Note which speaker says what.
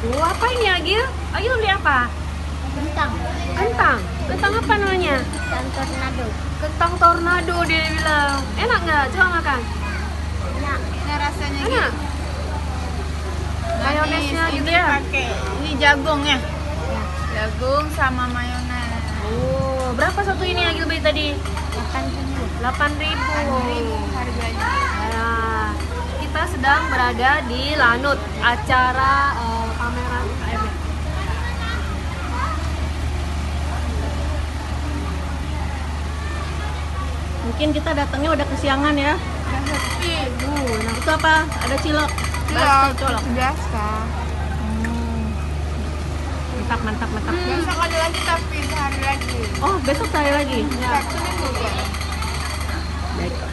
Speaker 1: Oh, apa ini Agil? Agil beli apa?
Speaker 2: Kentang.
Speaker 1: Kentang. Kentang apa namanya?
Speaker 2: Kentang tornado.
Speaker 1: Kentang tornado dia bilang. Enak nggak? Coba makan.
Speaker 2: Enak.
Speaker 3: Ini rasanya
Speaker 1: Enak.
Speaker 3: gitu.
Speaker 1: Mayonesnya
Speaker 3: Manis,
Speaker 1: gitu
Speaker 3: ini
Speaker 1: ya?
Speaker 3: pakai ini jagung ya. Jagung sama mayones.
Speaker 1: Oh, berapa satu ini Agil beli tadi?
Speaker 2: 8.000.
Speaker 1: 8.000.
Speaker 3: Harganya.
Speaker 1: Nah, kita sedang berada di Lanut, acara pameran UKM. Mungkin kita datangnya udah kesiangan ya.
Speaker 3: Udah sepi.
Speaker 1: Nah itu apa? Ada cilok. Bakso colok.
Speaker 3: Biasa.
Speaker 1: Mantap, mantap, mantap.
Speaker 3: Besok ada lagi tapi sehari lagi.
Speaker 1: Oh, besok saya lagi.
Speaker 3: Sabtu Minggu ya.
Speaker 1: Baiklah.